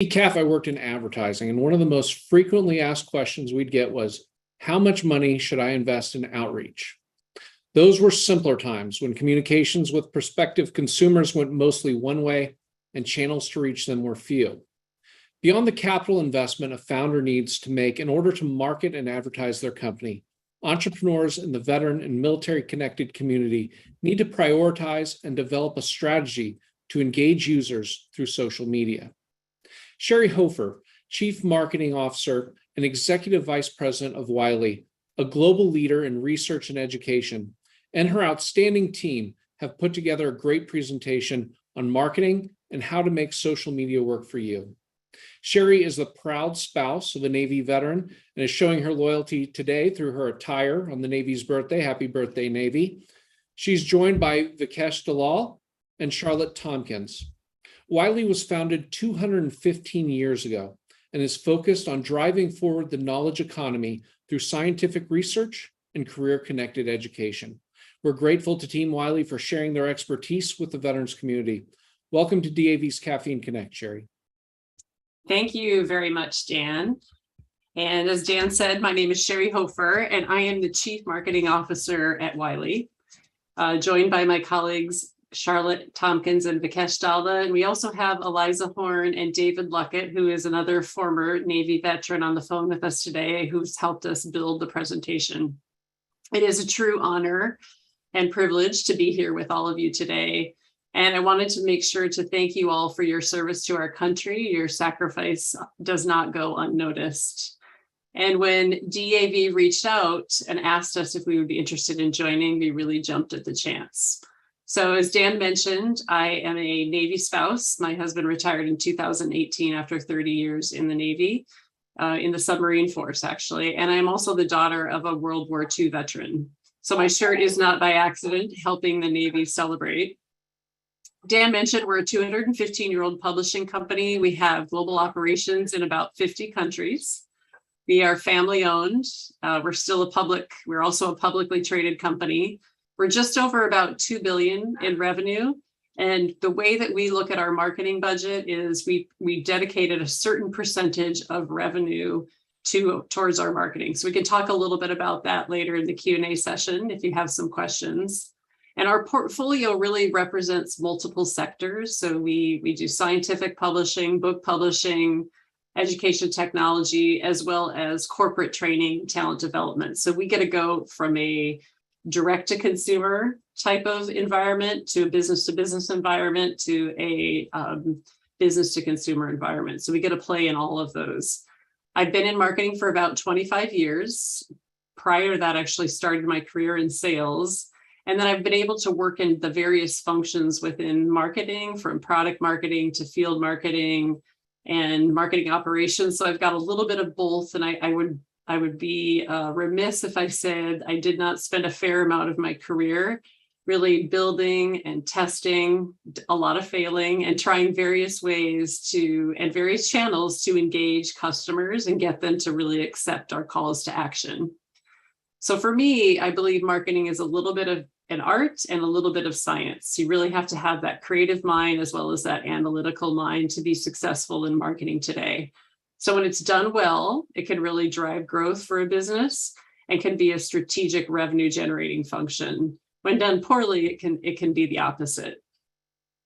CAF, I worked in advertising, and one of the most frequently asked questions we'd get was, how much money should I invest in outreach? Those were simpler times when communications with prospective consumers went mostly one way and channels to reach them were few. Beyond the capital investment a founder needs to make in order to market and advertise their company, entrepreneurs in the veteran and military-connected community need to prioritize and develop a strategy to engage users through social media. Sherry Hofer, Chief Marketing Officer and Executive Vice President of Wiley, a global leader in research and education, and her outstanding team have put together a great presentation on marketing and how to make social media work for you. Sherry is the proud spouse of a Navy veteran and is showing her loyalty today through her attire on the Navy's birthday. Happy birthday, Navy. She's joined by Vikesh Dalal and Charlotte Tompkins. Wiley was founded 215 years ago and is focused on driving forward the knowledge economy through scientific research and career-connected education. We're grateful to Team Wiley for sharing their expertise with the veterans community. Welcome to DAV's Caffeine Connect, Sherry. Thank you very much, Dan. And as Dan said, my name is Sherry Hofer, and I am the Chief Marketing Officer at Wiley, joined by my colleagues Charlotte Tompkins and Vikesh Dalal. And we also have Eliza Horn and David Luckett, who is another former Navy veteran on the phone with us today, who's helped us build the presentation. It is a true honor and privilege to be here with all of you today. And I wanted to make sure to thank you all for your service to our country. Your sacrifice does not go unnoticed. And when DAV reached out and asked us if we would be interested in joining, we really jumped at the chance. So as Dan mentioned, I am a Navy spouse. My husband retired in 2018 after 30 years in the Navy, in the submarine force, actually. And I'm also the daughter of a World War II veteran. So my shirt is not by accident, helping the Navy celebrate. Dan mentioned we're a 215-year-old publishing company. We have global operations in about 50 countries. We are family owned. We're also a publicly traded company. We're just over about $2 billion in revenue. And the way that we look at our marketing budget is we dedicated a certain percentage of revenue towards our marketing. So we can talk a little bit about that later in the Q&A session if you have some questions. And our portfolio really represents multiple sectors. So we do scientific publishing, book publishing, education technology, as well as corporate training, talent development. So we get to go from a direct-to-consumer type of environment to a business-to-business environment to a business-to-consumer environment. So we get to play in all of those. I've been in marketing for about 25 years. Prior to that, I actually started my career in sales. And then I've been able to work in the various functions within marketing, from product marketing to field marketing and marketing operations. So I've got a little bit of both. And I would be remiss if I said I did not spend a fair amount of my career really building and testing, a lot of failing, and trying various ways and various channels to engage customers and get them to really accept our calls to action. So for me, I believe marketing is a little bit of an art and a little bit of science. You really have to have that creative mind as well as that analytical mind to be successful in marketing today. So when it's done well, it can really drive growth for a business and can be a strategic revenue generating function. When done poorly, it can be the opposite.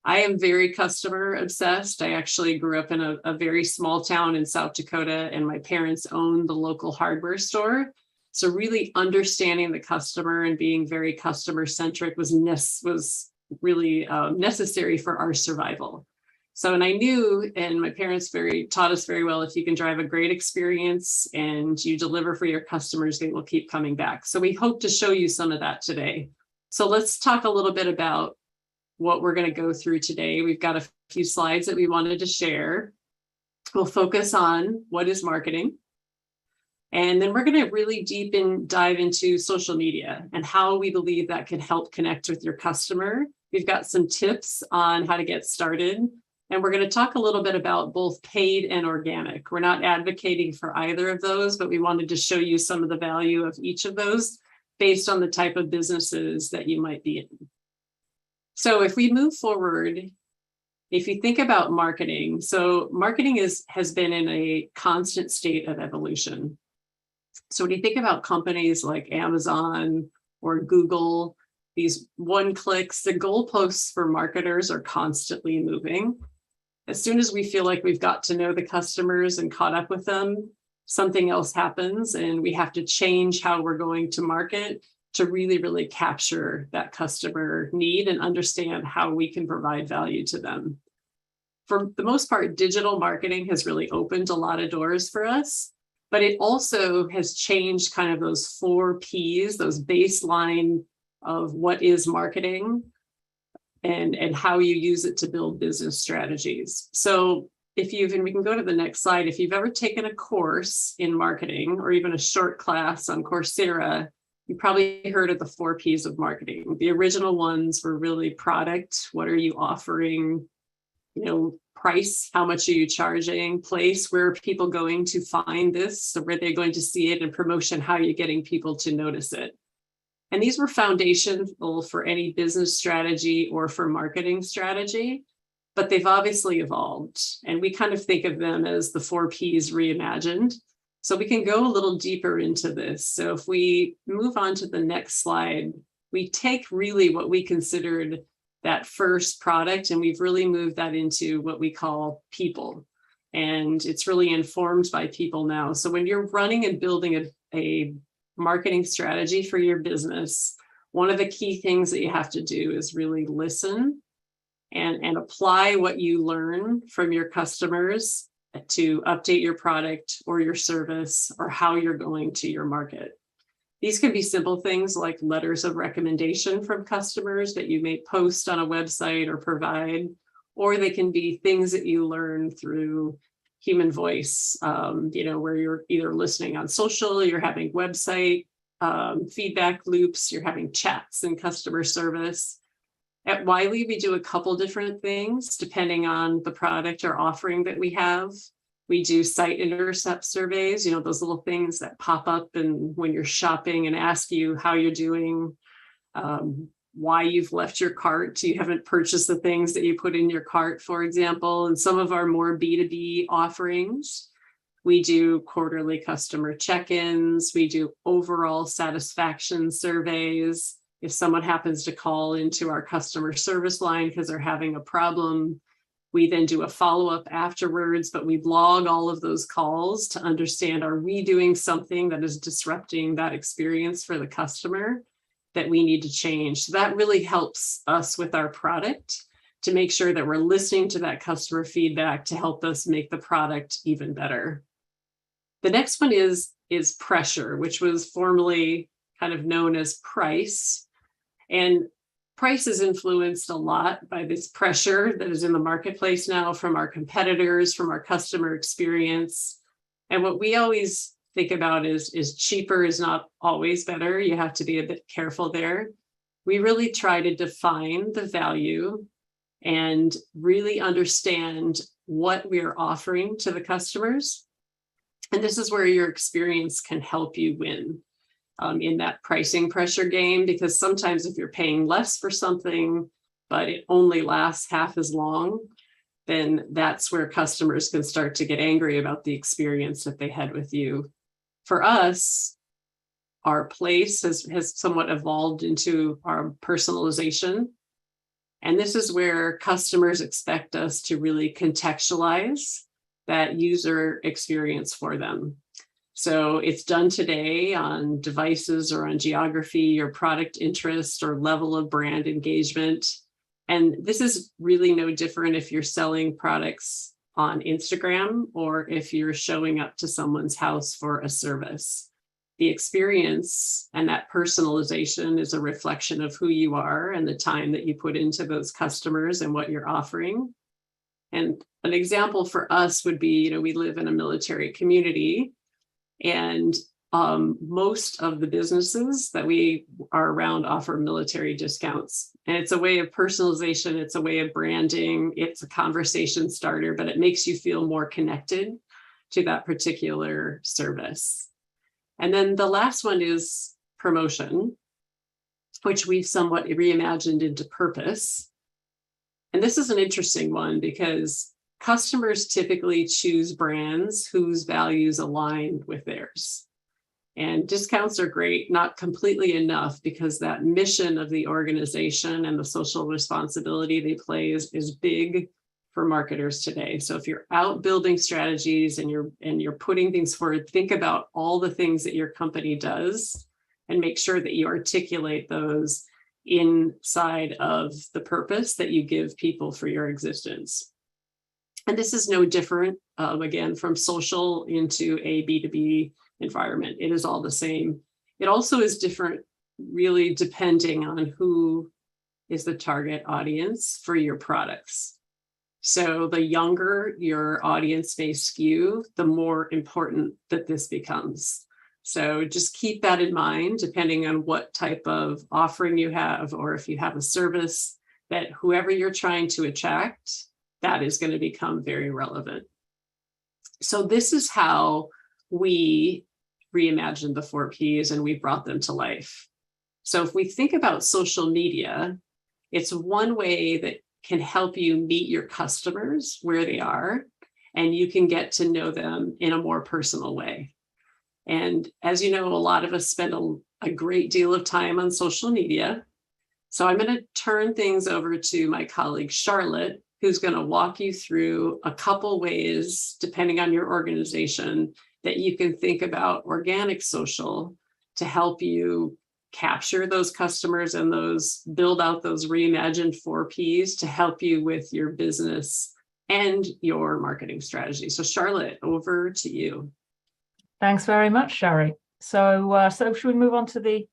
I am very customer obsessed. I actually grew up in a very small town in South Dakota, and my parents owned the local hardware store. So really understanding the customer and being very customer centric was really necessary for our survival. So, and I knew, and my parents taught us very well, if you can drive a great experience and you deliver for your customers, they will keep coming back. So we hope to show you some of that today. So let's talk a little bit about what we're going to go through today. We've got a few slides that we wanted to share. We'll focus on what is marketing. And then we're going to really dive into social media and how we believe that can help connect with your customer. We've got some tips on how to get started. And we're going to talk a little bit about both paid and organic. We're not advocating for either of those, but we wanted to show you some of the value of each of those based on the type of businesses that you might be in. So if we move forward if you think about marketing, so marketing has been in a constant state of evolution. So when you think about companies like Amazon or Google, these one clicks, the goalposts for marketers are constantly moving. As soon as we feel like we've got to know the customers and caught up with them, something else happens and we have to change how we're going to market to really, really capture that customer need and understand how we can provide value to them. For the most part, digital marketing has really opened a lot of doors for us, but it also has changed kind of those 4 Ps, those baseline of what is marketing and how you use it to build business strategies. So and we can go to the next slide, if you've ever taken a course in marketing or even a short class on Coursera, you probably heard of the 4 Ps of marketing. The original ones were really product, what are you offering? Price, how much are you charging? Place, where are people going to find this? So where they're going to see it, and promotion, how are you getting people to notice it? And these were foundational for any business strategy or for marketing strategy, but they've obviously evolved. And we kind of think of them as the 4 Ps reimagined. So we can go a little deeper into this. So if we move on to the next slide, we take really what we considered that first product, and we've really moved that into what we call people. And it's really informed by people now. So when you're running and building a marketing strategy for your business, one of the key things that you have to do is really listen and apply what you learn from your customers to update your product or your service or how you're going to your market. These can be simple things like letters of recommendation from customers that you may post on a website or provide, or they can be things that you learn through human voice, where you're either listening on social, you're having website feedback loops, you're having chats in customer service. At Wiley, we do a couple different things depending on the product or offering that we have. We do site intercept surveys, those little things that pop up and when you're shopping and ask you how you're doing, why you've left your cart, you haven't purchased the things that you put in your cart, for example. And some of our more B2B offerings, we do quarterly customer check-ins, we do overall satisfaction surveys. If someone happens to call into our customer service line because they're having a problem, we then do a follow-up afterwards, but we log all of those calls to understand, are we doing something that is disrupting that experience for the customer that we need to change? So that really helps us with our product to make sure that we're listening to that customer feedback to help us make the product even better. The next one is pressure, which was formerly kind of known as price. And price is influenced a lot by this pressure that is in the marketplace now from our competitors, from our customer experience. And what we always think about is cheaper is not always better. You have to be a bit careful there. We really try to define the value and really understand what we are offering to the customers. And this is where your experience can help you win in that pricing pressure game, because sometimes if you're paying less for something, but it only lasts half as long, then that's where customers can start to get angry about the experience that they had with you. For us, our place has somewhat evolved into our personalization. And this is where customers expect us to really contextualize that user experience for them. So it's done today on devices or on geography or product interest or level of brand engagement. And this is really no different if you're selling products on Instagram or if you're showing up to someone's house for a service. The experience and that personalization is a reflection of who you are and the time that you put into those customers and what you're offering. And an example for us would be, we live in a military community, and most of the businesses that we are around offer military discounts. And it's a way of personalization, it's a way of branding, it's a conversation starter, but it makes you feel more connected to that particular service. And then the last one is promotion, which we've somewhat reimagined into purpose. And this is an interesting one because customers typically choose brands whose values align with theirs. And discounts are great, not completely enough, because that mission of the organization and the social responsibility they play is big for marketers today. So if you're out building strategies and you're putting things forward, think about all the things that your company does and make sure that you articulate those inside of the purpose that you give people for your existence. And this is no different, again, from social into a B2B environment. It is all the same. It also is different, really depending on who is the target audience for your products. So the younger your audience may skew, the more important that this becomes. So just keep that in mind, depending on what type of offering you have, or if you have a service, that whoever you're trying to attract, that is going to become very relevant. So this is how we reimagined the 4 Ps, and we brought them to life. So if we think about social media, it's one way that can help you meet your customers where they are, and you can get to know them in a more personal way. And as you know, a lot of us spend a great deal of time on social media. So I'm going to turn things over to my colleague, Charlotte, who's going to walk you through a couple ways, depending on your organization, that you can think about organic social to help you capture those customers and build out those reimagined 4 Ps to help you with your business and your marketing strategy. So Charlotte, over to you. Thanks very much, Sherry. So should we move on to the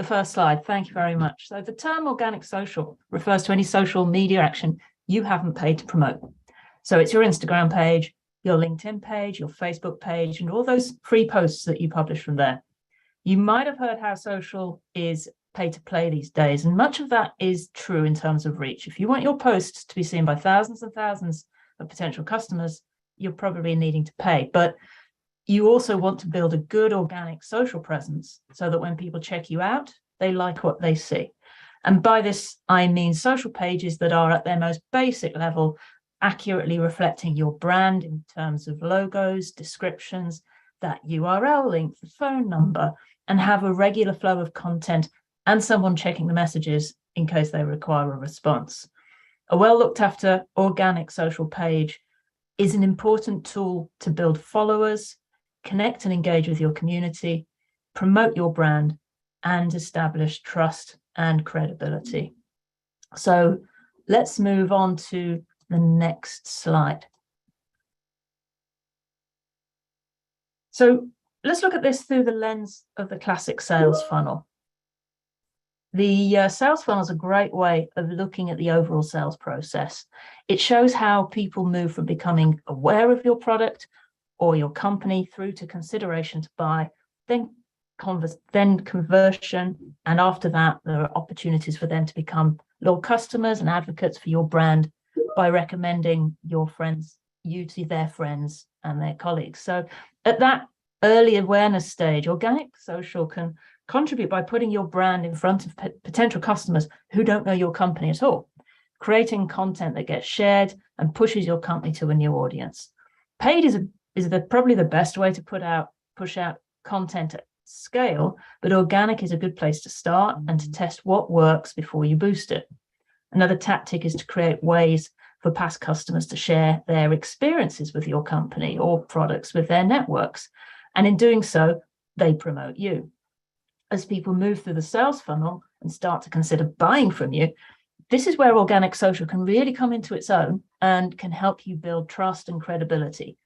first slide? Thank you very much. So the term organic social refers to any social media action you haven't paid to promote. So it's your Instagram page, your LinkedIn page, your Facebook page, and all those free posts that you publish from there. You might have heard how social is pay to play these days, and much of that is true in terms of reach. If you want your posts to be seen by thousands and thousands of potential customers, you're probably needing to pay. But you also want to build a good organic social presence so that when people check you out, they like what they see. And by this, I mean social pages that are at their most basic level, accurately reflecting your brand in terms of logos, descriptions, that URL link, the phone number, and have a regular flow of content and someone checking the messages in case they require a response. A well looked after organic social page is an important tool to build followers, connect and engage with your community, promote your brand, and establish trust and credibility. So let's move on to the next slide. So let's look at this through the lens of the classic sales funnel. The sales funnel is a great way of looking at the overall sales process. It shows how people move from becoming aware of your product or your company through to consideration to buy, then conversion, and after that, there are opportunities for them to become loyal customers and advocates for your brand by recommending you to their friends and their colleagues. So at that early awareness stage, organic social can contribute by putting your brand in front of potential customers who don't know your company at all, creating content that gets shared and pushes your company to a new audience. Paid is probably the best way to push out content at scale, but organic is a good place to start and to test what works before you boost it. Another tactic is to create ways for past customers to share their experiences with your company or products with their networks. And in doing so, they promote you. As people move through the sales funnel and start to consider buying from you, this is where organic social can really come into its own and can help you build trust and credibility.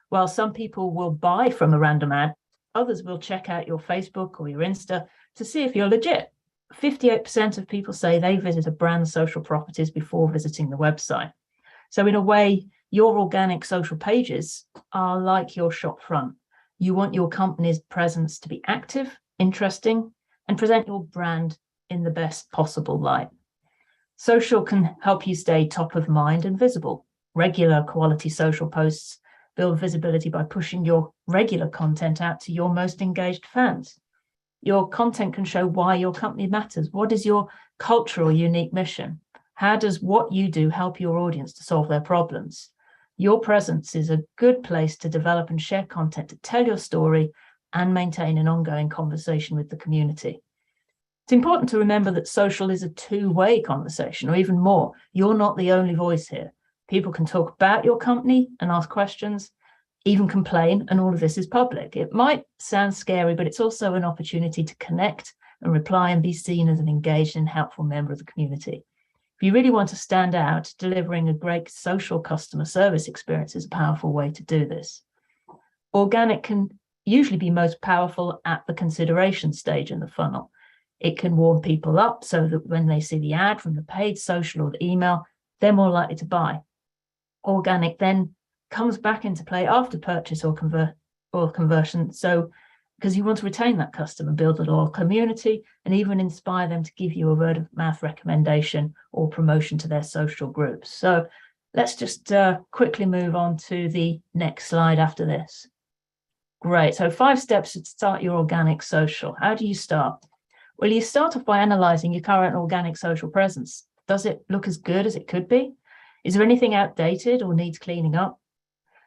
While some people will buy from a random ad, others will check out your Facebook or your Insta to see if you're legit. 58% of people say they visit a brand's social properties before visiting the website. So in a way, your organic social pages are like your shop front. You want your company's presence to be active, interesting, and present your brand in the best possible light. Social can help you stay top of mind and visible. Regular quality social posts build visibility by pushing your regular content out to your most engaged fans. Your content can show why your company matters. What is your cultural unique mission? How does what you do help your audience to solve their problems? Your presence is a good place to develop and share content to tell your story and maintain an ongoing conversation with the community. It's important to remember that social is a two-way conversation, or even more. You're not the only voice here. People can talk about your company and ask questions, even complain, and all of this is public. It might sound scary, but it's also an opportunity to connect and reply and be seen as an engaged and helpful member of the community. If you really want to stand out, delivering a great social customer service experience is a powerful way to do this. Organic can usually be most powerful at the consideration stage in the funnel. It can warm people up so that when they see the ad from the paid social or the email, they're more likely to buy. Organic then comes back into play after purchase or conversion. So, because you want to retain that customer, build a loyal community, and even inspire them to give you a word of mouth recommendation or promotion to their social groups. So let's just quickly move on to the next slide after this. Great. So 5 steps to start your organic social. How do you start? Well, you start off by analyzing your current organic social presence. Does it look as good as it could be? Is there anything outdated or needs cleaning up?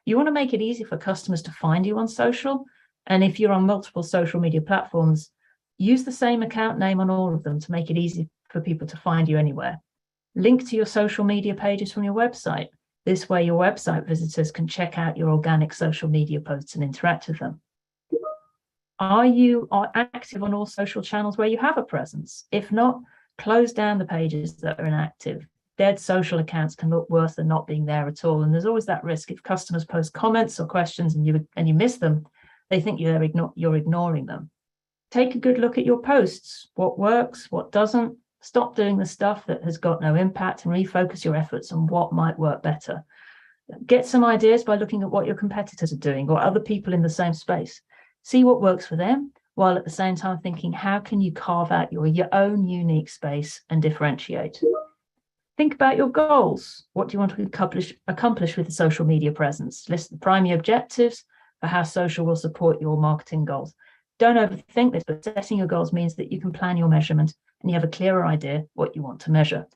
You want to make it easy for customers to find you on social. And if you're on multiple social media platforms, use the same account name on all of them to make it easy for people to find you anywhere. Link to your social media pages from your website. This way, your website visitors can check out your organic social media posts and interact with them. Are you active on all social channels where you have a presence? If not, close down the pages that are inactive. Dead social accounts can look worse than not being there at all. And there's always that risk if customers post comments or questions and you miss them, they think you're ignoring them. Take a good look at your posts. What works, what doesn't. Stop doing the stuff that has got no impact and refocus your efforts on what might work better. Get some ideas by looking at what your competitors are doing or other people in the same space. See what works for them, while at the same time thinking, how can you carve out your own unique space and differentiate? Think about your goals. What do you want to accomplish with the social media presence? List the primary objectives for how social will support your marketing goals. Don't overthink this, but setting your goals means that you can plan your measurement and you have a clearer idea what you want to measure.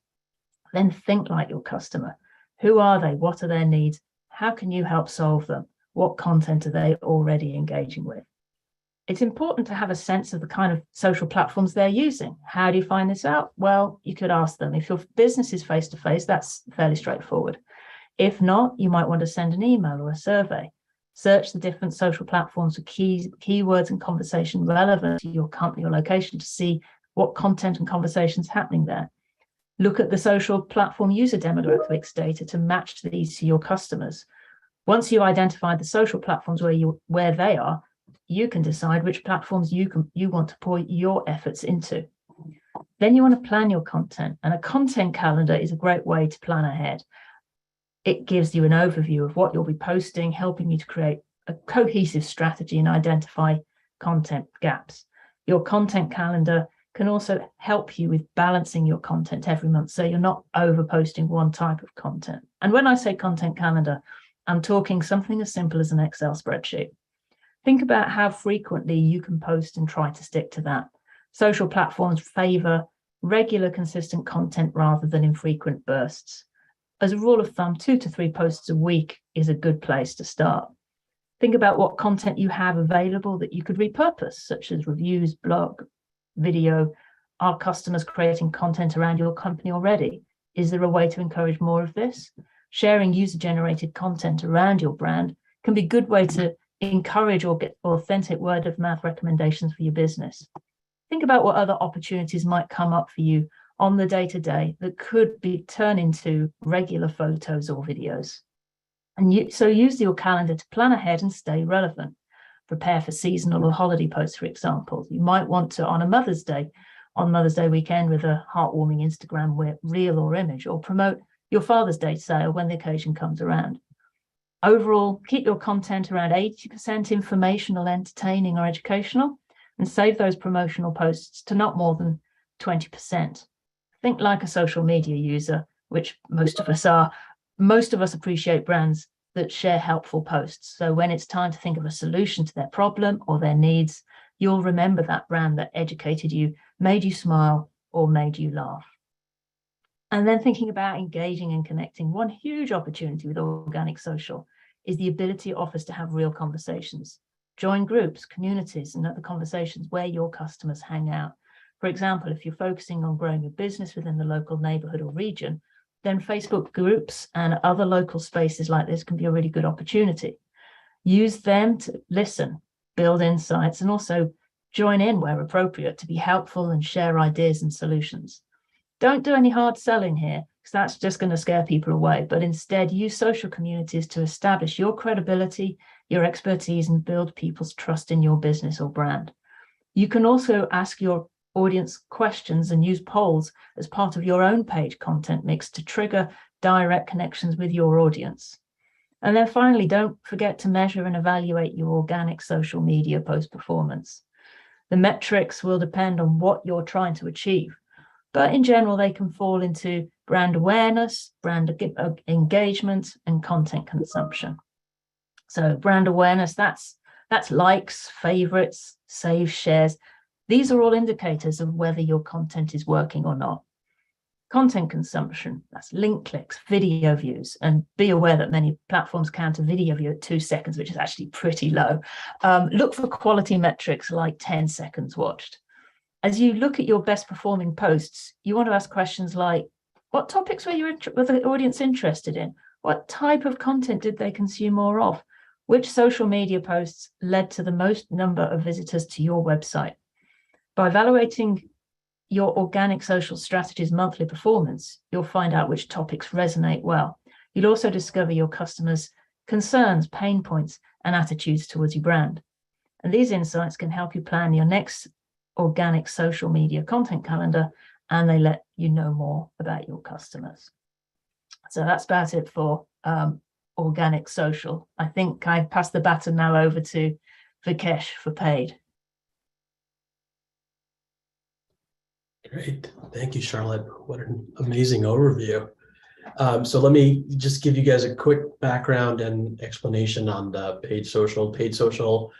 Then think like your customer. Who are they? What are their needs? How can you help solve them? What content are they already engaging with? It's important to have a sense of the kind of social platforms they're using. How do you find this out? Well, you could ask them. If your business is face-to-face, that's fairly straightforward. If not, you might want to send an email or a survey. Search the different social platforms for keywords and conversation relevant to your company or location to see what content and conversations happening there. Look at the social platform user demographics data to match these to your customers. Once you identify the social platforms where they are, you can decide which platforms you want to pour your efforts into. Then you want to plan your content, and a content calendar is a great way to plan ahead. It gives you an overview of what you'll be posting, helping you to create a cohesive strategy and identify content gaps. Your content calendar can also help you with balancing your content every month, so you're not over posting one type of content. And when I say content calendar, I'm talking something as simple as an Excel spreadsheet. Think about how frequently you can post and try to stick to that. Social platforms favor regular, consistent content rather than infrequent bursts. As a rule of thumb, 2 to 3 posts a week is a good place to start. Think about what content you have available that you could repurpose, such as reviews, blog, video. Are customers creating content around your company already? Is there a way to encourage more of this? Sharing user-generated content around your brand can be a good way to encourage or get authentic word-of-mouth recommendations for your business. Think about what other opportunities might come up for you on the day-to-day that could be turned into regular photos or videos. And so use your calendar to plan ahead and stay relevant. Prepare for seasonal or holiday posts, for example. You might want to, on Mother's Day weekend with a heartwarming Instagram reel or image, or promote your Father's Day sale when the occasion comes around. Overall, keep your content around 80% informational, entertaining, or educational, and save those promotional posts to not more than 20%. Think like a social media user, which most of us are. Most of us appreciate brands that share helpful posts. So when it's time to think of a solution to their problem or their needs, you'll remember that brand that educated you, made you smile, or made you laugh. And then thinking about engaging and connecting, one huge opportunity with organic social is the ability it offers to have real conversations. Join groups, communities, and other conversations where your customers hang out. For example, if you're focusing on growing your business within the local neighborhood or region, then Facebook groups and other local spaces like this can be a really good opportunity. Use them to listen, build insights, and also join in where appropriate to be helpful and share ideas and solutions. Don't do any hard selling here, because that's just going to scare people away, but instead use social communities to establish your credibility, your expertise, and build people's trust in your business or brand. You can also ask your audience questions and use polls as part of your own page content mix to trigger direct connections with your audience. And then finally, don't forget to measure and evaluate your organic social media post performance. The metrics will depend on what you're trying to achieve, but in general, they can fall into brand awareness, brand engagement, and content consumption. So brand awareness, that's likes, favorites, saves, shares. These are all indicators of whether your content is working or not. Content consumption, that's link clicks, video views, and be aware that many platforms count a video view at 2 seconds, which is actually pretty low. Look for quality metrics like 10 seconds watched. As you look at your best performing posts, you want to ask questions like, what topics were the audience interested in? What type of content did they consume more of? Which social media posts led to the most number of visitors to your website? By evaluating your organic social strategy's monthly performance, you'll find out which topics resonate well. You'll also discover your customers' concerns, pain points, and attitudes towards your brand. And these insights can help you plan your next organic social media content calendar, and they let you know more about your customers. So that's about it for organic social. I think I pass the baton now over to Vikesh for paid. Great. Thank you, Charlotte. What an amazing overview. So let me just give you guys a quick background and explanation on the paid social. Paid social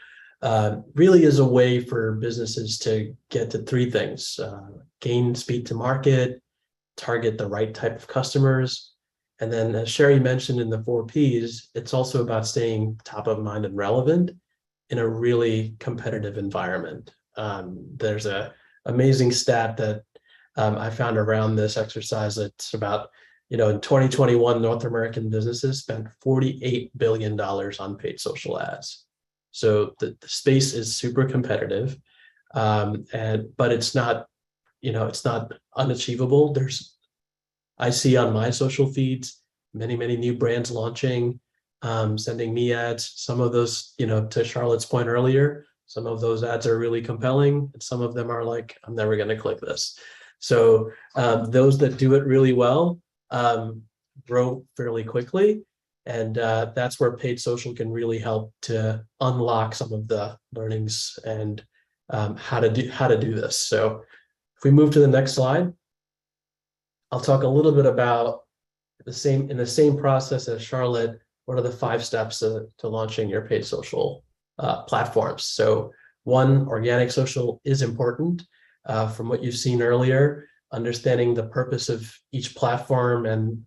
really is a way for businesses to get to 3 things: gain speed to market, target the right type of customers, and then, as Sherry mentioned in the 4 Ps, it's also about staying top of mind and relevant in a really competitive environment. There's a amazing stat that I found around this exercise. It's about, in 2021, North American businesses spent $48 billion on paid social ads. So the space is super competitive, but it's not, it's not unachievable. I see on my social feeds many new brands launching, sending me ads. Some of those, to Charlotte's point earlier, some of those ads are really compelling, and some of them are like, I'm never going to click this. So those that do it really well grow fairly quickly. And that's where paid social can really help to unlock some of the learnings and how to do this. So if we move to the next slide, I'll talk a little bit about in the same process as Charlotte, what are the 5 steps to launching your paid social platforms. So 1, organic social is important. From what you've seen earlier, understanding the purpose of each platform and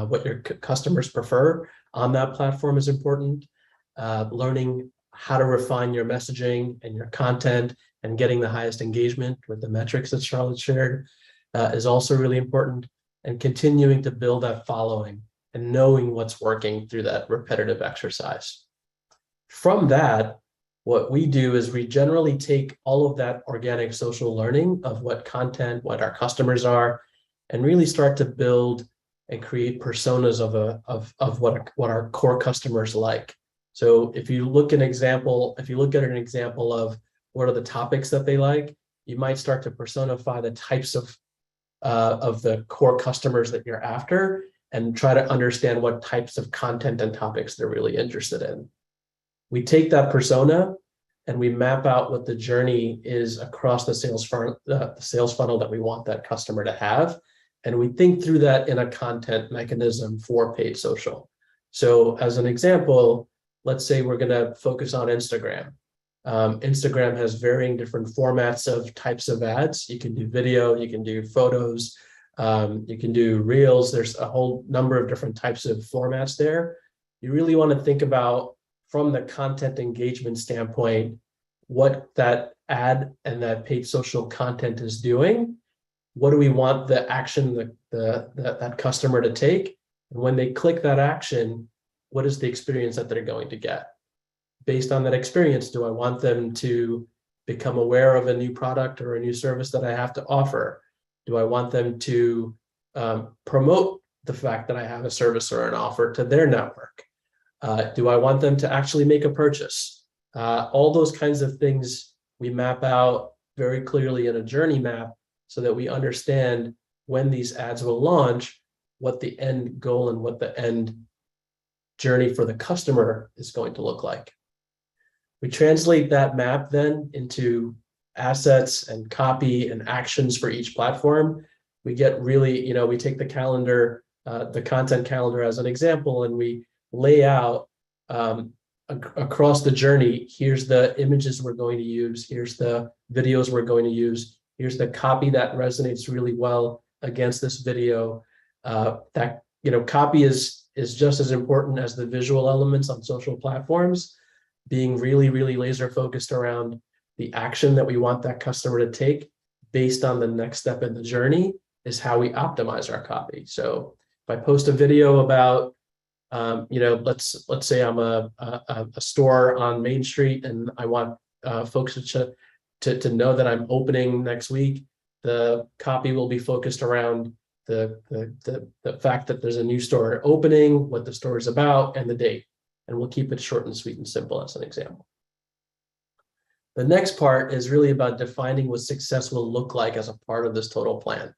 what your customers prefer on that platform is important. Learning how to refine your messaging and your content and getting the highest engagement with the metrics that Charlotte shared is also really important. And continuing to build that following and knowing what's working through that repetitive exercise. From that, what we do is we generally take all of that organic social learning of what content, what our customers are, and really start to build and create personas of what our core customers like. So if you look at an example of what are the topics that they like, you might start to personify the types of the core customers that you're after and try to understand what types of content and topics they're really interested in. We take that persona and we map out what the journey is across the sales funnel that we want that customer to have. And we think through that in a content mechanism for paid social. So as an example, let's say we're going to focus on Instagram. Instagram has varying different formats of types of ads. You can do video, you can do photos, You can do reels. There's a whole number of different types of formats there. You really want to think about, from the content engagement standpoint, what that ad and that paid social content is doing. What do we want the action that customer to take? And when they click that action, what is the experience that they're going to get? Based on that experience, do I want them to become aware of a new product or a new service that I have to offer? Do I want them to promote the fact that I have a service or an offer to their network? Do I want them to actually make a purchase? All those kinds of things we map out very clearly in a journey map so that we understand when these ads will launch, what the end goal and what the end journey for the customer is going to look like. We translate that map then into assets and copy and actions for each platform. We get really, we take the calendar, the content calendar as an example, and we lay out across the journey, here's the images we're going to use, here's the videos we're going to use, here's the copy that resonates really well against this video. That copy is just as important as the visual elements on social platforms. Being really, really laser focused around the action that we want that customer to take based on the next step in the journey is how we optimize our copy. So if I post a video about, let's say I'm a store on Main Street and I want folks to know that I'm opening next week, the copy will be focused around the fact that there's a new store opening, what the store is about, and the date. And we'll keep it short and sweet and simple as an example. The next part is really about defining what success will look like as a part of this total plan.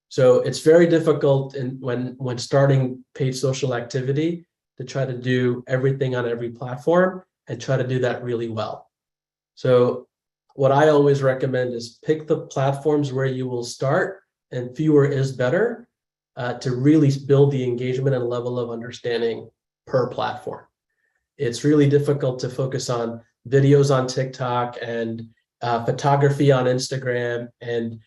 So it's very difficult when starting paid social activity to try to do everything on every platform and try to do that really well. So what I always recommend is pick the platforms where you will start, and fewer is better, to really build the engagement and level of understanding per platform. It's really difficult to focus on videos on TikTok and photography on Instagram and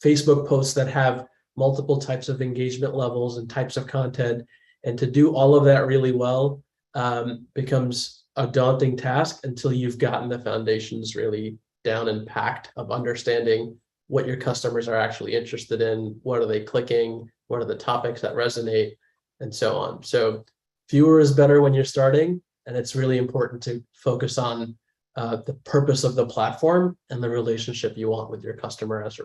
Facebook posts that have multiple types of engagement levels and types of content. And to do all of that really well becomes a daunting task until you've gotten the foundations really down and packed of understanding what your customers are actually interested in, what are they clicking, what are the topics that resonate, and so on. So fewer is better when you're starting, and it's really important to focus on the purpose of the platform and the relationship you want with your customer as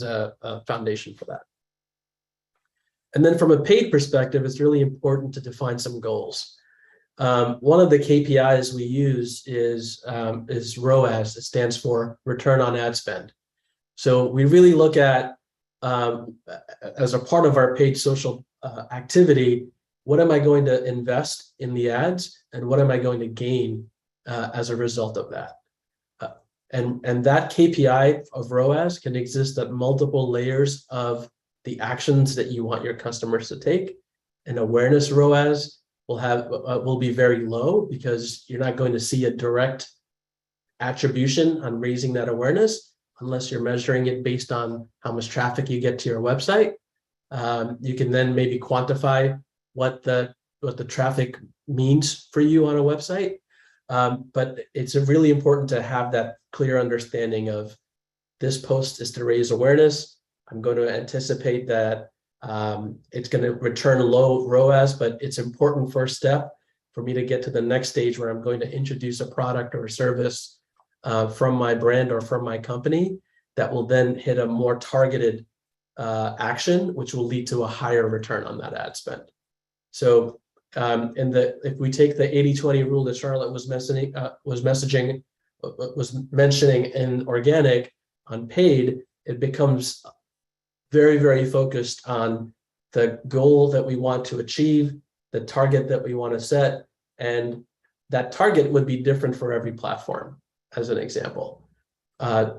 a foundation for that. And then from a paid perspective, it's really important to define some goals. One of the KPIs we use is ROAS. It stands for return on ad spend. So we really look at, as a part of our paid social activity, what am I going to invest in the ads and what am I going to gain as a result of that? And that KPI of ROAS can exist at multiple layers of the actions that you want your customers to take. And awareness ROAS will be very low because you're not going to see a direct attribution on raising that awareness unless you're measuring it based on how much traffic you get to your website. You can then maybe quantify what the traffic means for you on a website. But it's really important to have that clear understanding of this post is to raise awareness. I'm going to anticipate that it's going to return low ROAS, but it's important first step for me to get to the next stage where I'm going to introduce a product or a service from my brand or from my company that will then hit a more targeted action, which will lead to a higher return on that ad spend. So if we take the 80-20 rule that Charlotte was mentioning in organic on paid, it becomes very, very focused on the goal that we want to achieve, the target that we want to set, and that target would be different for every platform, as an example.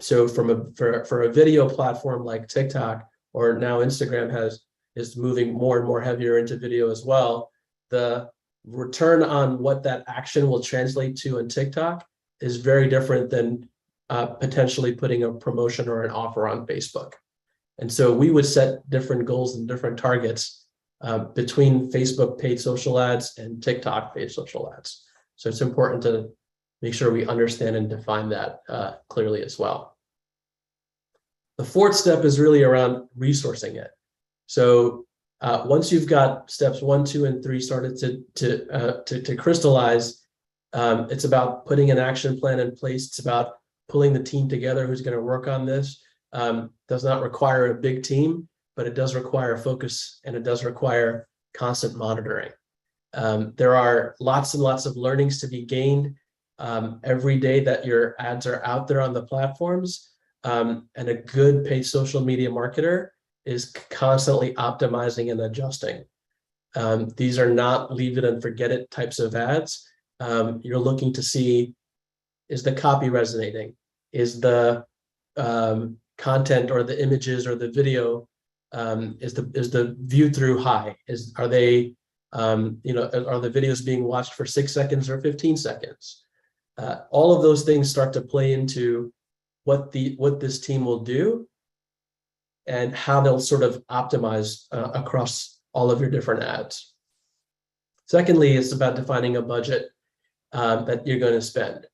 So for a video platform like TikTok, or now Instagram is moving more and more heavier into video as well, the return on what that action will translate to in TikTok is very different than potentially putting a promotion or an offer on Facebook. And so we would set different goals and different targets between Facebook paid social ads and TikTok paid social ads. So it's important to make sure we understand and define that clearly as well. The fourth step is really around resourcing it. So once you've got steps 1, 2, and 3 started to crystallize, it's about putting an action plan in place. It's about pulling the team together who's going to work on this. Does not require a big team, but it does require focus, and it does require constant monitoring. There are lots and lots of learnings to be gained every day that your ads are out there on the platforms. And a good paid social media marketer is constantly optimizing and adjusting. These are not leave it and forget it types of ads. You're looking to see, is the copy resonating? Is the content or the images or the video, is the view through high? Are they, are the videos being watched for 6 seconds or 15 seconds? All of those things start to play into what this team will do and how they'll sort of optimize across all of your different ads. Secondly, it's about defining a budget that you're going to spend.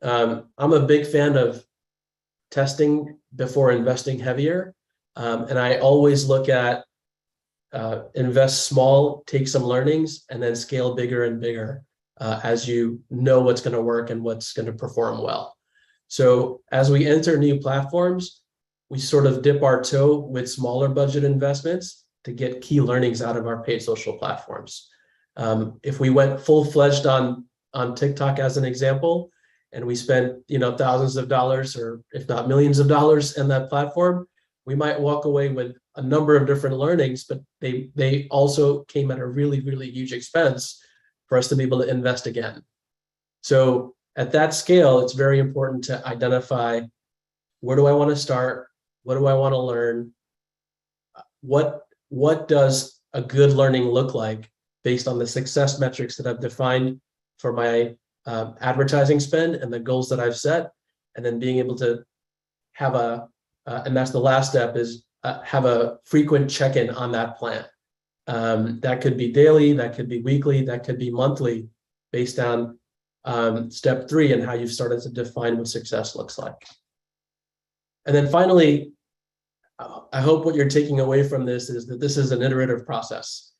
I'm a big fan of testing before investing heavier. And I always look at invest small, take some learnings, and then scale bigger and bigger as you know what's going to work and what's going to perform well. So as we enter new platforms, we sort of dip our toe with smaller budget investments to get key learnings out of our paid social platforms. If we went full-fledged on TikTok as an example, and we spent thousands of dollars or if not millions of dollars in that platform, we might walk away with a number of different learnings, but they also came at a really, really huge expense for us to be able to invest again. So at that scale, it's very important to identify, where do I want to start? What do I want to learn? What does a good learning look like based on the success metrics that I've defined for my advertising spend and the goals that I've set, and then being able to have and that's the last step, is have a frequent check-in on that plan. That could be daily, that could be weekly, that could be monthly, based on step 3 and how you've started to define what success looks like. And then finally, I hope what you're taking away from this is that this is an iterative process.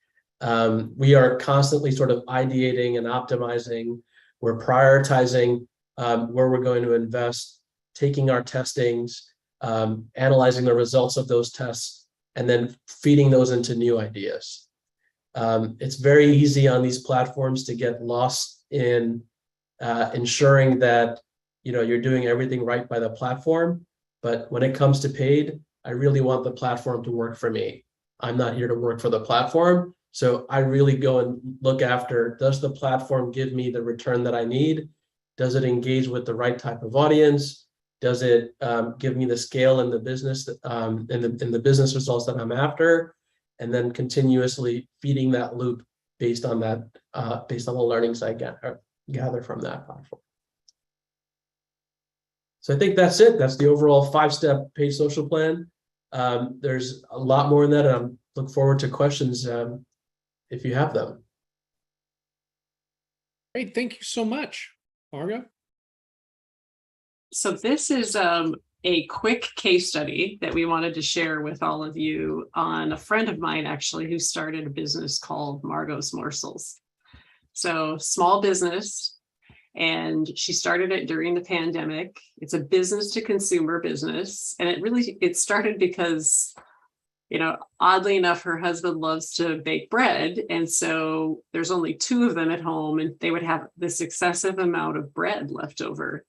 We are constantly sort of ideating and optimizing. We're prioritizing where we're going to invest, taking our testings, analyzing the results of those tests, and then feeding those into new ideas. It's very easy on these platforms to get lost in ensuring that you're doing everything right by the platform. But when it comes to paid, I really want the platform to work for me. I'm not here to work for the platform. So I really go and look after, does the platform give me the return that I need? Does it engage with the right type of audience? Does it give me the scale in the business, in the business results that I'm after? And then continuously feeding that loop based on that, based on the learnings I gather from that platform. So I think that's it. That's the overall 5-step paid social plan. There's a lot more in that, and I look forward to questions if you have them. Great, thank you so much, Margo. So this is a quick case study that we wanted to share with all of you on a friend of mine, actually, who started a business called Margo's Morsels. So small business, and she started it during the pandemic. It's a business to consumer business. And it started because, oddly enough, her husband loves to bake bread. And so there's only 2 of them at home, and they would have this excessive amount of bread left over.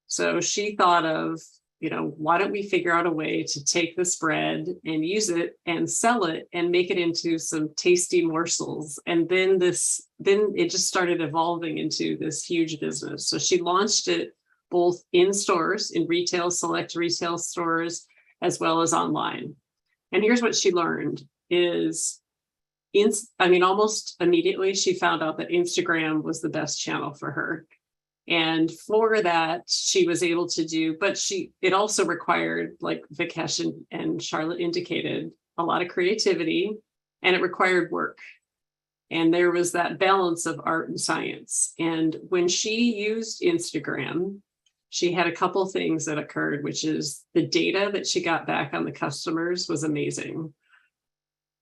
So she thought of, why don't we figure out a way to take this bread and use it and sell it and make it into some tasty morsels. And then it just started evolving into this huge business. So she launched it both in stores, in select retail stores, as well as online. And here's what she learned is, almost immediately she found out that Instagram was the best channel for her. And for that, she was able to do, but it also required, like Vikesh and Charlotte indicated, a lot of creativity, and it required work. And there was that balance of art and science. And when she used Instagram, she had a couple things that occurred, which is the data that she got back on the customers was amazing.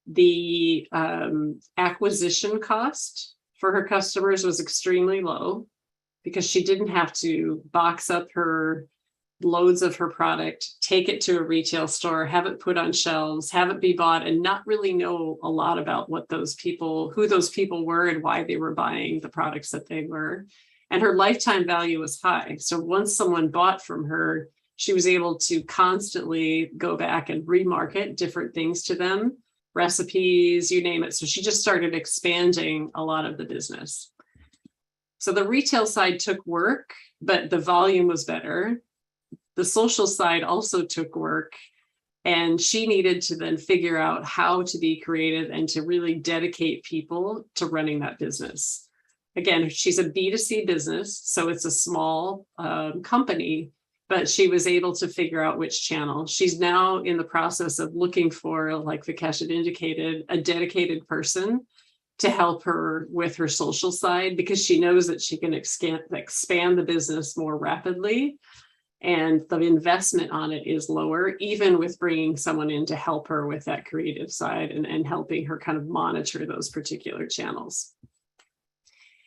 The acquisition cost for her customers was extremely low because she didn't have to box up her loads of her product, take it to a retail store, have it put on shelves, have it be bought, and not really know a lot about who those people were and why they were buying the products that they were. And her lifetime value was high. So once someone bought from her, she was able to constantly go back and remarket different things to them, recipes, you name it. So she just started expanding a lot of the business. So the retail side took work, but the volume was better. The social side also took work, and she needed to then figure out how to be creative and to really dedicate people to running that business. Again, she's a B2C business, so it's a small company, but she was able to figure out which channel. She's now in the process of looking for, like Vikesh had indicated, a dedicated person to help her with her social side, because she knows that she can expand the business more rapidly. And the investment on it is lower, even with bringing someone in to help her with that creative side and helping her kind of monitor those particular channels.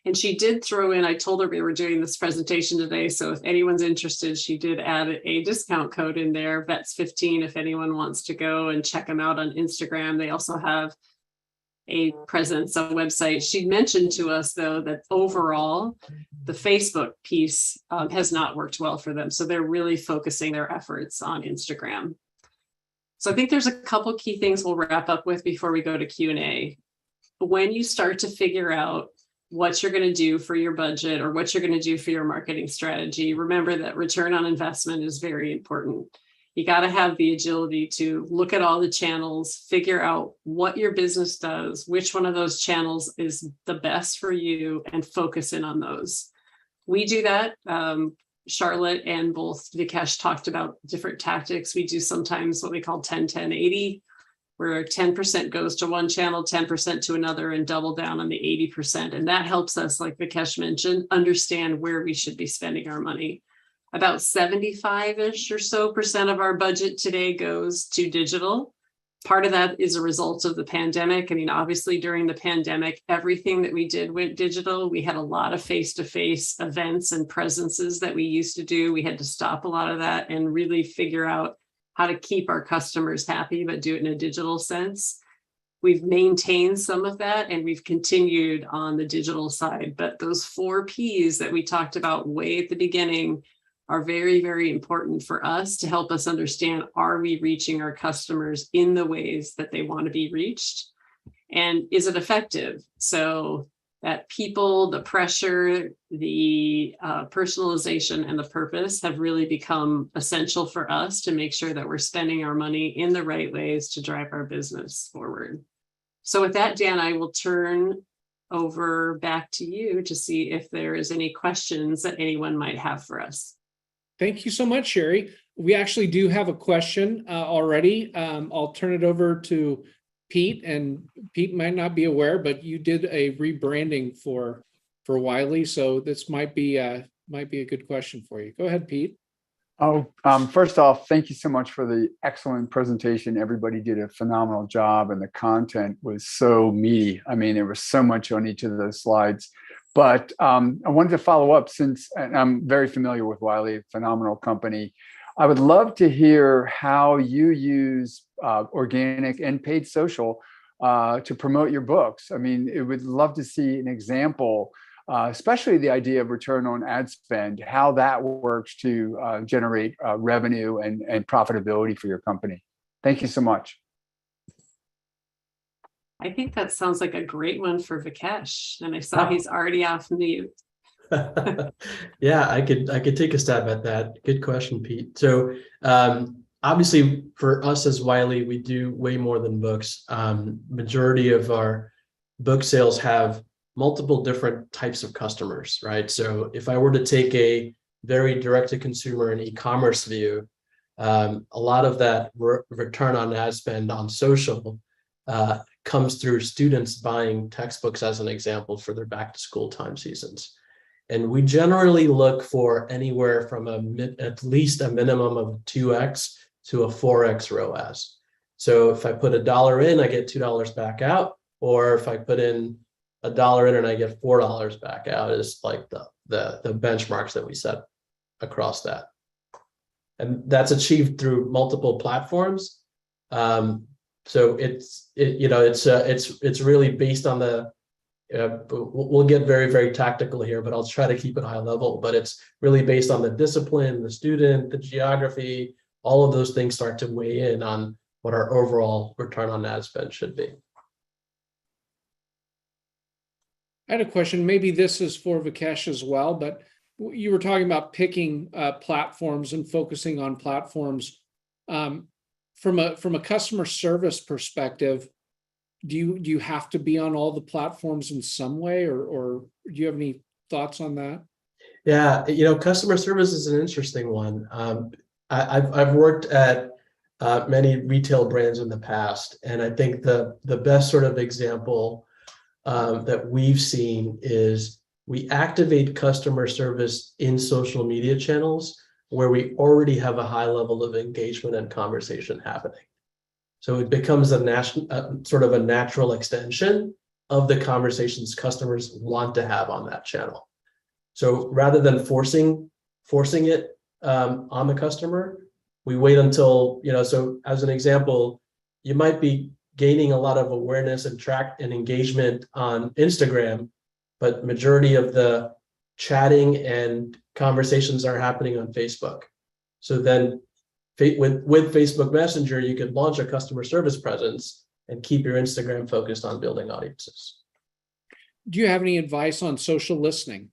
And she did throw in, I told her we were doing this presentation today, so if anyone's interested, she did add a discount code in there, VETS15, if anyone wants to go and check them out on Instagram. They also have a presence, a website. She mentioned to us, though, that overall, the Facebook piece has not worked well for them. So they're really focusing their efforts on Instagram. So I think there's a couple key things we'll wrap up with before we go to Q&A. When you start to figure out what you're going to do for your budget or what you're going to do for your marketing strategy, remember that return on investment is very important. You got to have the agility to look at all the channels, figure out what your business does, which one of those channels is the best for you, and focus in on those. We do that. Charlotte and both Vikesh talked about different tactics. We do sometimes what we call 10-10-80, where 10% goes to one channel, 10% to another, and double down on the 80%. And that helps us, like Vikesh mentioned, understand where we should be spending our money. About 75-ish or so percent of our budget today goes to digital. Part of that is a result of the pandemic. I mean, obviously during the pandemic, everything that we did went digital. We had a lot of face-to-face events and presences that we used to do. We had to stop a lot of that and really figure out how to keep our customers happy, but do it in a digital sense. We've maintained some of that and we've continued on the digital side. But those 4 Ps that we talked about way at the beginning are very, very important for us to help us understand, are we reaching our customers in the ways that they want to be reached? And is it effective? So that people, the pressure, the personalization, and the purpose have really become essential for us to make sure that we're spending our money in the right ways to drive our business forward. So with that, Dan, I will turn over back to you to see if there is any questions that anyone might have for us. Thank you so much, Sherry. We actually do have a question already. I'll turn it over to Pete, and Pete might not be aware, but you did a rebranding for Wiley, so this might be a good question for you. Go ahead, Pete. First off, thank you so much for the excellent presentation. Everybody did a phenomenal job, and the content was so meaty. I mean, there was so much on each of those slides. But I wanted to follow up, since I'm very familiar with Wiley, a phenomenal company. I would love to hear how you use organic and paid social to promote your books. I mean, I would love to see an example, especially the idea of return on ad spend, how that works to generate revenue and profitability for your company. Thank you so much. I think that sounds like a great one for Vikesh. And I saw he's already off mute. Yeah, I could take a stab at that. Good question, Pete. So obviously for us as Wiley, we do way more than books. Majority of our book sales have multiple different types of customers, right? So if I were to take a very direct to consumer and e-commerce view, a lot of that return on ad spend on social comes through students buying textbooks, as an example, for their back to school time seasons. And we generally look for anywhere from at least a minimum of 2x to a 4x ROAS. So if I put $1 in, I get $2 back out, or if I put in $1 in and I get $4 back out, is like the benchmarks that we set across that. And that's achieved through multiple platforms. So it's really based on the, we'll get very, very tactical here, but I'll try to keep it high level, but it's really based on the discipline, the student, the geography, all of those things start to weigh in on what our overall return on ad spend should be. I had a question, maybe this is for Vikesh as well, but you were talking about picking platforms and focusing on platforms. From a customer service perspective, do you have to be on all the platforms in some way, or do you have any thoughts on that? Yeah, customer service is an interesting one. I've worked at many retail brands in the past, and I think the best sort of example that we've seen is we activate customer service in social media channels where we already have a high level of engagement and conversation happening. So it becomes sort of a natural extension of the conversations customers want to have on that channel. So rather than forcing it on the customer, we wait until, so as an example, you might be gaining a lot of awareness and engagement on Instagram, but majority of the chatting and conversations are happening on Facebook. So then with Facebook Messenger, you could launch a customer service presence and keep your Instagram focused on building audiences. Do you have any advice on social listening?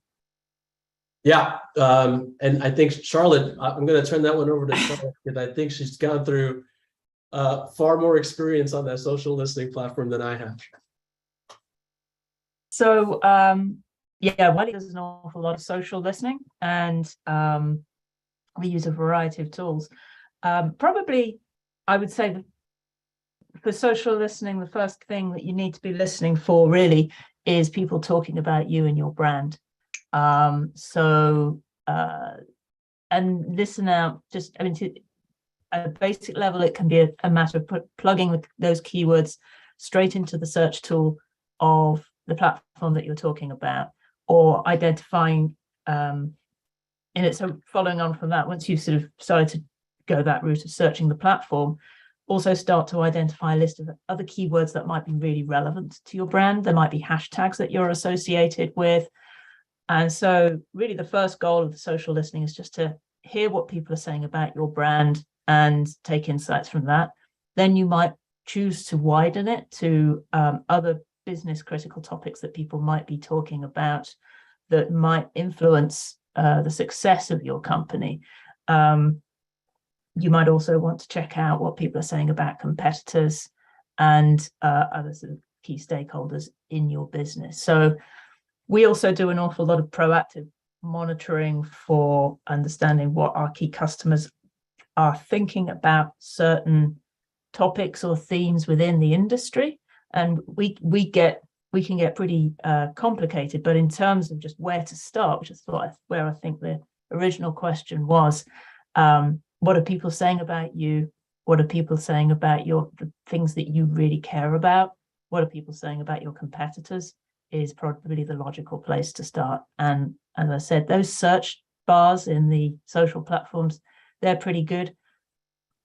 Yeah, and I think Charlotte, I'm going to turn that one over to Charlotte because I think she's gone through far more experience on that social listening platform than I have. So yeah, Wiley does an awful lot of social listening, and we use a variety of tools. Probably, I would say that for social listening, the first thing that you need to be listening for really is people talking about you and your brand. And listen out, just, at a basic level, it can be a matter of plugging those keywords straight into the search tool of the platform that you're talking about, or identifying so following on from that, once you've sort of started to go that route of searching the platform, also start to identify a list of other keywords that might be really relevant to your brand. There might be hashtags that you're associated with. And so really the first goal of the social listening is just to hear what people are saying about your brand and take insights from that. Then you might choose to widen it to other business critical topics that people might be talking about that might influence the success of your company. You might also want to check out what people are saying about competitors and other sort of key stakeholders in your business. So we also do an awful lot of proactive monitoring for understanding what our key customers are thinking about certain topics or themes within the industry. And we can get pretty complicated, but in terms of just where to start, which is where I think the original question was, what are people saying about you? What are people saying about the things that you really care about? What are people saying about your competitors is probably the logical place to start. And as I said, those search bars in the social platforms, they're pretty good.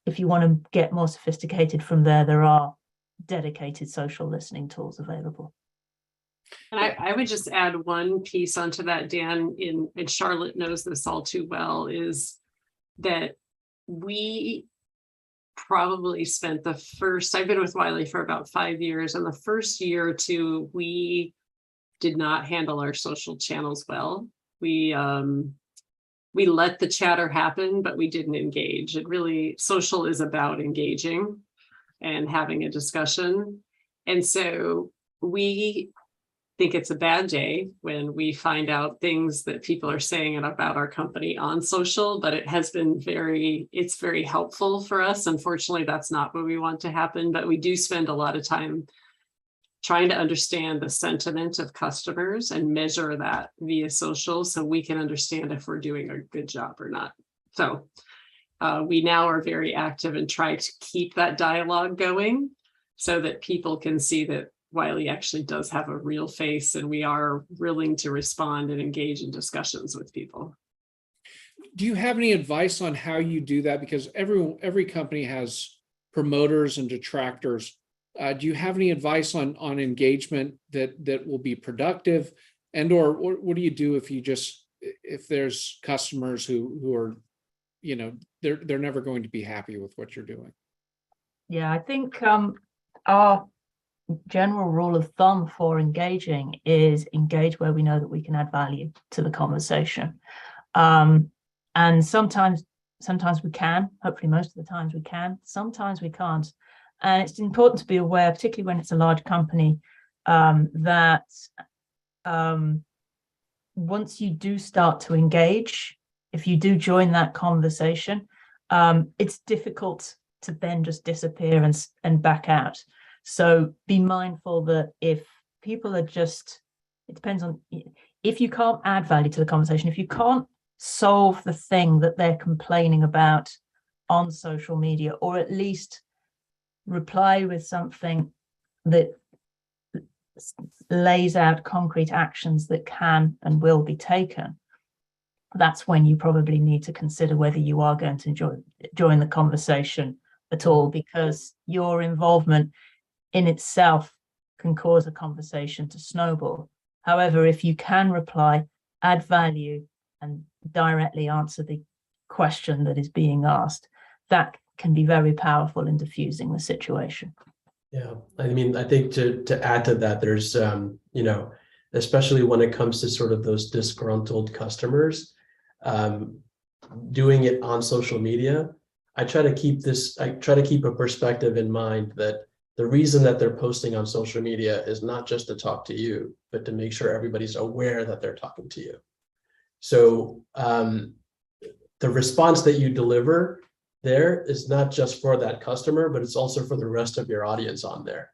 If you want to get more sophisticated from there are dedicated social listening tools available. And I would just add one piece onto that, Dan, and Charlotte knows this all too well, is that we probably spent I've been with Wiley for about 5 years, and the first year or two, we did not handle our social channels well. We let the chatter happen, but we didn't engage. Social is about engaging and having a discussion. And so we think it's a bad day when we find out things that people are saying about our company on social, but it's very helpful for us. Unfortunately, that's not what we want to happen, but we do spend a lot of time trying to understand the sentiment of customers and measure that via social so we can understand if we're doing a good job or not. So we now are very active and try to keep that dialogue going so that people can see that Wiley actually does have a real face and we are willing to respond and engage in discussions with people. Do you have any advice on how you do that? Because every company has promoters and detractors. Do you have any advice on engagement that will be productive? And or what do you do if there's customers who are, they're never going to be happy with what you're doing? Yeah, I think our general rule of thumb for engaging is engage where we know that we can add value to the conversation. And sometimes we can, hopefully most of the times we can, sometimes we can't. And it's important to be aware, particularly when it's a large company, that once you do start to engage, if you do join that conversation, it's difficult to then just disappear and back out. So be mindful that if people are just, it depends on, if you can't add value to the conversation, if you can't solve the thing that they're complaining about on social media, or at least reply with something that lays out concrete actions that can and will be taken, that's when you probably need to consider whether you are going to join the conversation at all, because your involvement in itself can cause a conversation to snowball. However, if you can reply, add value, and directly answer the question that is being asked, that can be very powerful in diffusing the situation. Yeah, I mean, I think to add to that, there's, especially when it comes to sort of those disgruntled customers, doing it on social media, I try to keep a perspective in mind that the reason that they're posting on social media is not just to talk to you, but to make sure everybody's aware that they're talking to you. So the response that you deliver there is not just for that customer, but it's also for the rest of your audience on there.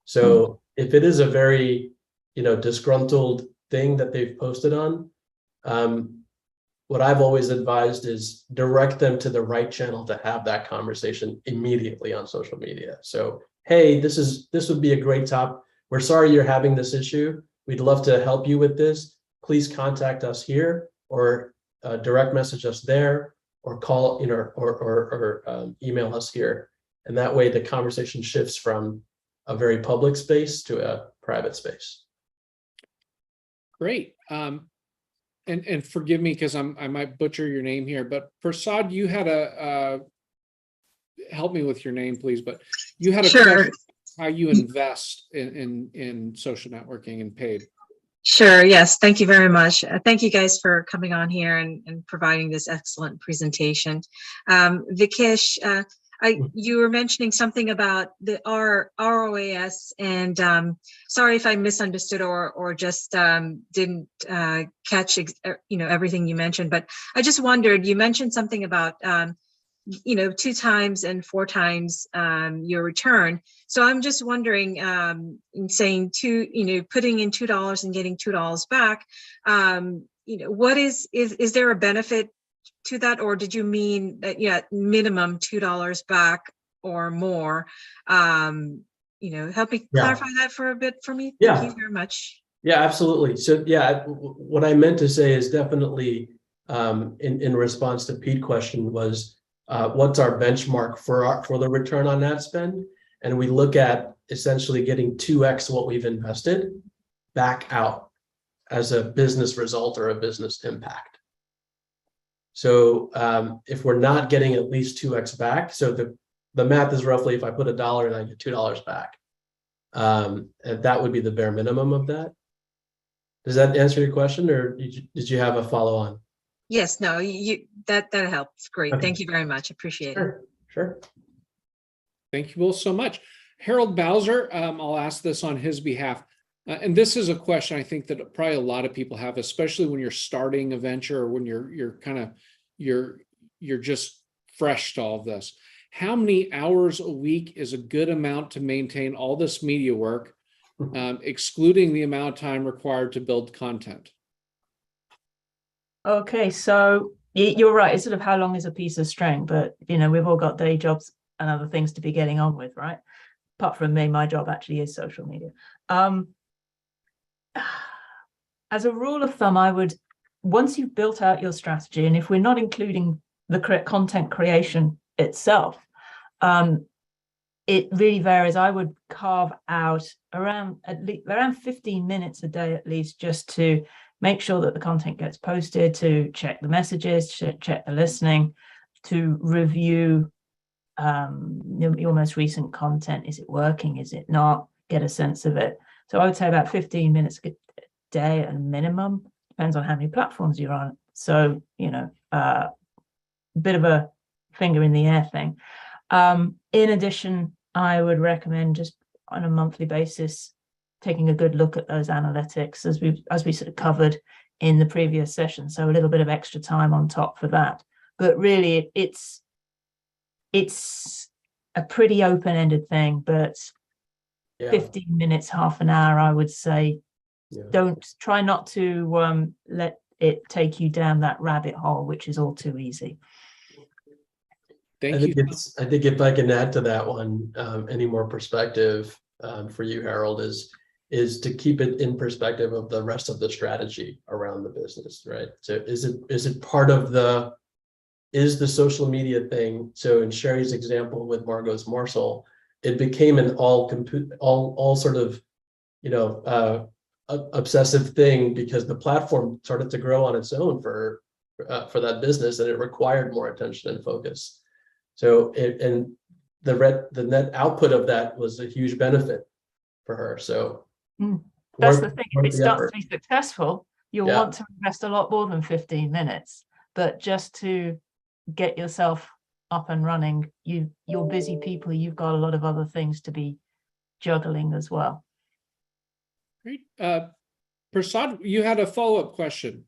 So if it is a very, disgruntled thing that they've posted on, what I've always advised is direct them to the right channel to have that conversation immediately on social media. So, hey, this would be a great topic. We're sorry you're having this issue. We'd love to help you with this. Please contact us here, or direct message us there, or call, or email us here. And that way the conversation shifts from a very public space to a private space. Great. And forgive me because I might butcher your name here, but Prasad, you had help me with your name, please. But you had a question how you invest in social networking and paid. Sure. Yes. Thank you very much. Thank you guys for coming on here and providing this excellent presentation. Vikesh, you were mentioning something about the ROAS, and sorry if I misunderstood or just didn't catch everything you mentioned, but I just wondered, you mentioned something about 2 times and 4 times your return. So I'm just wondering, in saying putting in $2 and getting $2 back, what is there a benefit to that, or did you mean that minimum $2 back or more? Help me clarify that for a bit for me. Thank you very much. Yeah, absolutely. So what I meant to say is definitely in response to Pete's question was, what's our benchmark for the return on ad spend? And we look at essentially getting 2x what we've invested back out as a business result or a business impact. So if we're not getting at least 2x back, so the math is roughly if I put $1 and I get $2 back, and that would be the bare minimum of that. Does that answer your question, or did you have a follow on? Yes, no, that helps. Great. Okay. Thank you very much. Appreciate it. Sure. Thank you both so much. Harold Bowser, I'll ask this on his behalf. And this is a question I think that probably a lot of people have, especially when you're starting a venture or when you're just fresh to all of this. How many hours a week is a good amount to maintain all this media work, excluding the amount of time required to build content? Okay, so you're right. It's sort of how long is a piece of string, but we've all got day jobs and other things to be getting on with, right? Apart from me, my job actually is social media. As a rule of thumb, I would, once you've built out your strategy, and if we're not including the correct content creation itself, it really varies. I would carve out around 15 minutes a day at least, just to make sure that the content gets posted, to check the messages, to check the listening, to review your most recent content. Is it working? Is it not? Get a sense of it. So I would say about 15 minutes a day at a minimum. Depends on how many platforms you're on. So, a bit of a finger in the air thing. In addition, I would recommend just on a monthly basis taking a good look at those analytics, as we sort of covered in the previous session. So a little bit of extra time on top for that. But really, it's a pretty open-ended thing. But 15 minutes, half an hour, I would say. Don't try not to let it take you down that rabbit hole, which is all too easy. Thank you. I think if I can add to that one, any more perspective for you, Harold, is to keep it in perspective of the rest of the strategy around the business, right? So is it part of the social media thing? So in Sherry's example with Margot's Morsel, it became an all sort of obsessive thing because the platform started to grow on its own for that business, and it required more attention and focus. So the net output of that was a huge benefit for her. So that's the thing. If it starts to be successful, you'll want to invest a lot more than 15 minutes. But just to get yourself up and running, you're busy people. You've got a lot of other things to be juggling as well. Great. Prasad, you had a follow-up question.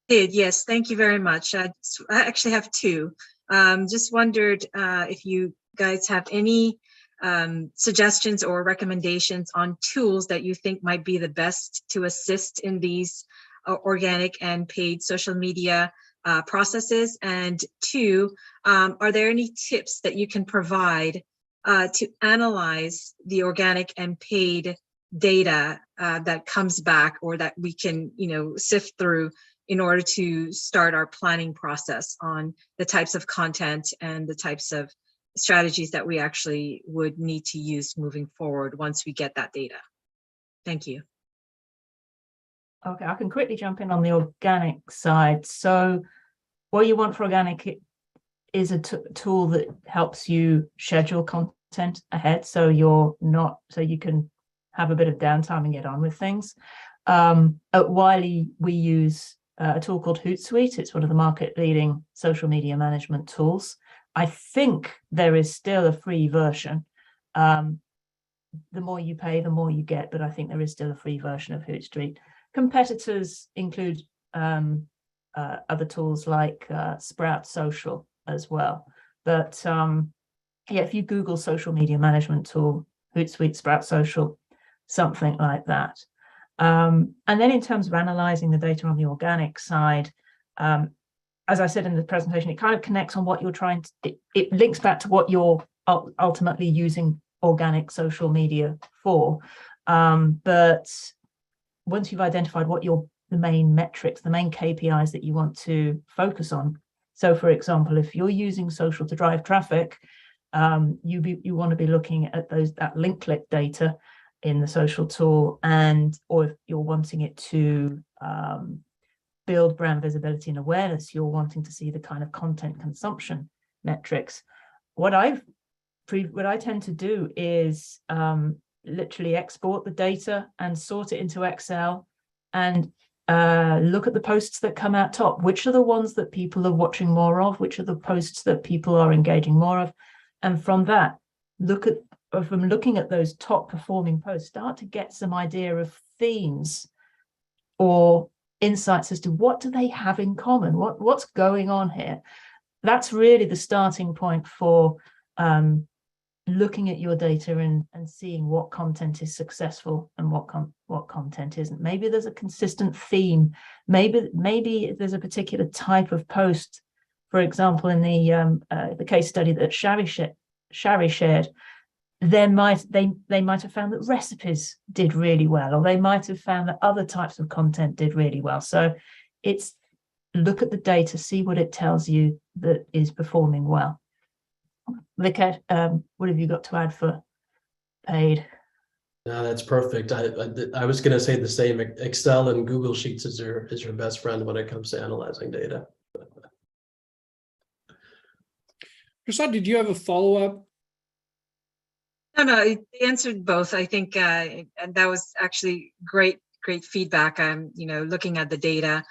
Yes, thank you very much. I actually have two. Just wondered if you guys have any suggestions or recommendations on tools that you think might be the best to assist in these organic and paid social media processes. And two, are there any tips that you can provide to analyze the organic and paid data that comes back, or that we can sift through in order to start our planning process on the types of content and the types of strategies that we actually would need to use moving forward once we get that data? Thank you. Okay, I can quickly jump in on the organic side. So what you want for organic is a tool that helps you schedule content ahead, so you can have a bit of downtime and get on with things. At Wiley, we use a tool called Hootsuite. It's one of the market-leading social media management tools. I think there is still a free version. The more you pay, the more you get, but I think there is still a free version of Hootsuite. Competitors include other tools like Sprout Social as well. But if you Google social media management tool, Hootsuite, Sprout Social, something like that. And then in terms of analyzing the data on the organic side, as I said in the presentation, it kind of connects on what you're trying to, it links back to what you're ultimately using organic social media for. But once you've identified what the main metrics, the main KPIs that you want to focus on. So for example, if you're using social to drive traffic, you want to be looking at that link click data in the social tool, or if you're wanting it to build brand visibility and awareness, you're wanting to see the kind of content consumption metrics. What I tend to do is literally export the data and sort it into Excel and look at the posts that come out top. Which are the ones that people are watching more of? Which are the posts that people are engaging more of? And from that, look at from looking at those top performing posts, start to get some idea of themes or insights as to what do they have in common, what's going on here. That's really the starting point for looking at your data and seeing what content is successful and what content isn't. Maybe there's a consistent theme. Maybe there's a particular type of post. For example, in the case study that Shari shared, they might have found that recipes did really well, or they might have found that other types of content did really well. So it's look at the data, see what it tells you that is performing well. Vikesh, what have you got to add for paid? No, that's perfect. I was going to say the same. Excel and Google Sheets is your best friend when it comes to analyzing data. Prasad, did you have a follow-up? No, it answered both. I think, and that was actually great feedback. Looking at the data,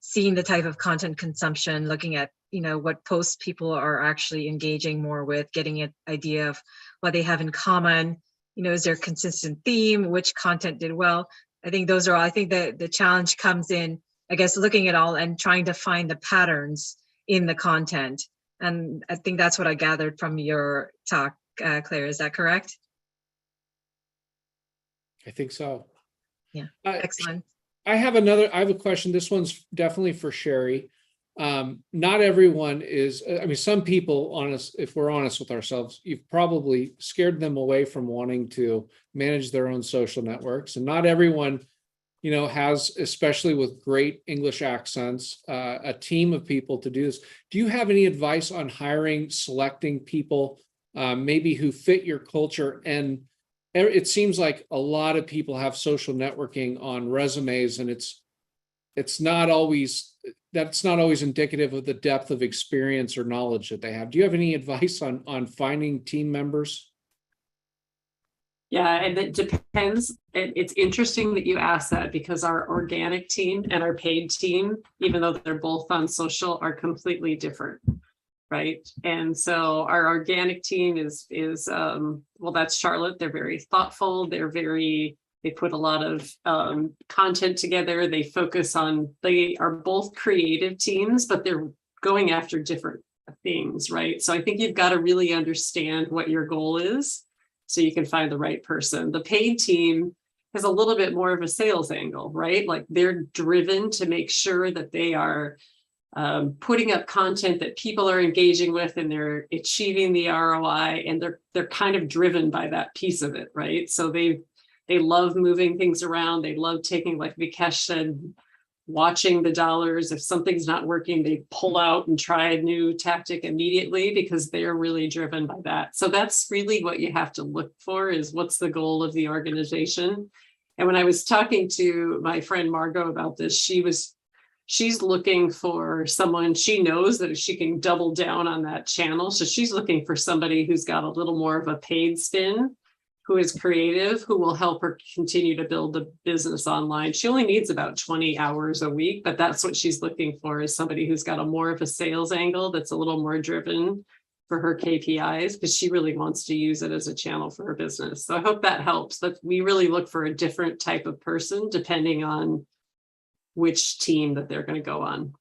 seeing the type of content consumption, looking at, what posts people are actually engaging more with, getting an idea of what they have in common. Is there a consistent theme? Which content did well? I think those are all. I think the challenge comes in, I guess, looking at all and trying to find the patterns in the content. And I think that's what I gathered from your talk, Claire. Is that correct? I think so. Yeah, excellent. I have a question. This one's definitely for Sherry. Not everyone is, some people, if we're honest with ourselves, you've probably scared them away from wanting to manage their own social networks. And not everyone, has, especially with great English accents, a team of people to do this. Do you have any advice on selecting people, maybe who fit your culture? And it seems like a lot of people have social networking on resumes, and that's not always indicative of the depth of experience or knowledge that they have. Do you have any advice on finding team members? Yeah, and it depends. It's interesting that you asked that, because our organic team and our paid team, even though they're both on social, are completely different, right? And so our organic team is that's Charlotte. They're very thoughtful. They put a lot of content together. They are both creative teams, but they're going after different things, right? So I think you've got to really understand what your goal is so you can find the right person. The paid team has a little bit more of a sales angle, right? Like they're driven to make sure that they are putting up content that people are engaging with, and they're achieving the ROI, and they're kind of driven by that piece of it, right? So they love moving things around. They love taking, like Vikesh said, watching the dollars. If something's not working, they pull out and try a new tactic immediately, because they're really driven by that. So that's really what you have to look for, is what's the goal of the organization. And when I was talking to my friend Margot about this, she's looking for someone, she knows that she can double down on that channel. So she's looking for somebody who's got a little more of a paid spin, who is creative, who will help her continue to build the business online. She only needs about 20 hours a week, but that's what she's looking for, is somebody who's got a more of a sales angle, that's a little more driven for her KPIs, because she really wants to use it as a channel for her business. So I hope that helps. That we really look for a different type of person depending on which team that they're going to go on.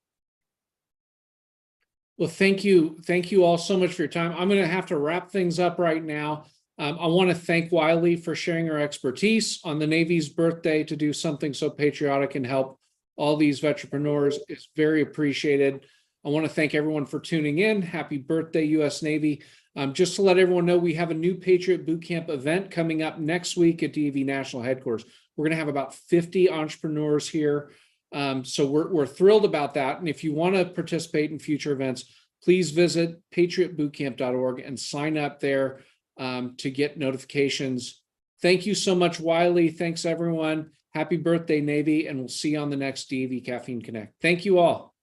Well, thank you. Thank you all so much for your time. I'm going to have to wrap things up right now. I want to thank Wiley for sharing her expertise on the Navy's birthday to do something so patriotic and help all these veteranpreneurs. It's very appreciated. I want to thank everyone for tuning in. Happy birthday, U.S. Navy. Just to let everyone know, we have a new Patriot Bootcamp event coming up next week at DAV National Headquarters. We're going to have about 50 entrepreneurs here. So we're thrilled about that. And if you want to participate in future events, please visit patriotbootcamp.org and sign up there to get notifications. Thank you so much, Wiley. Thanks, everyone. Happy birthday, Navy, and we'll see you on the next DAV Caffeine Connect. Thank you all.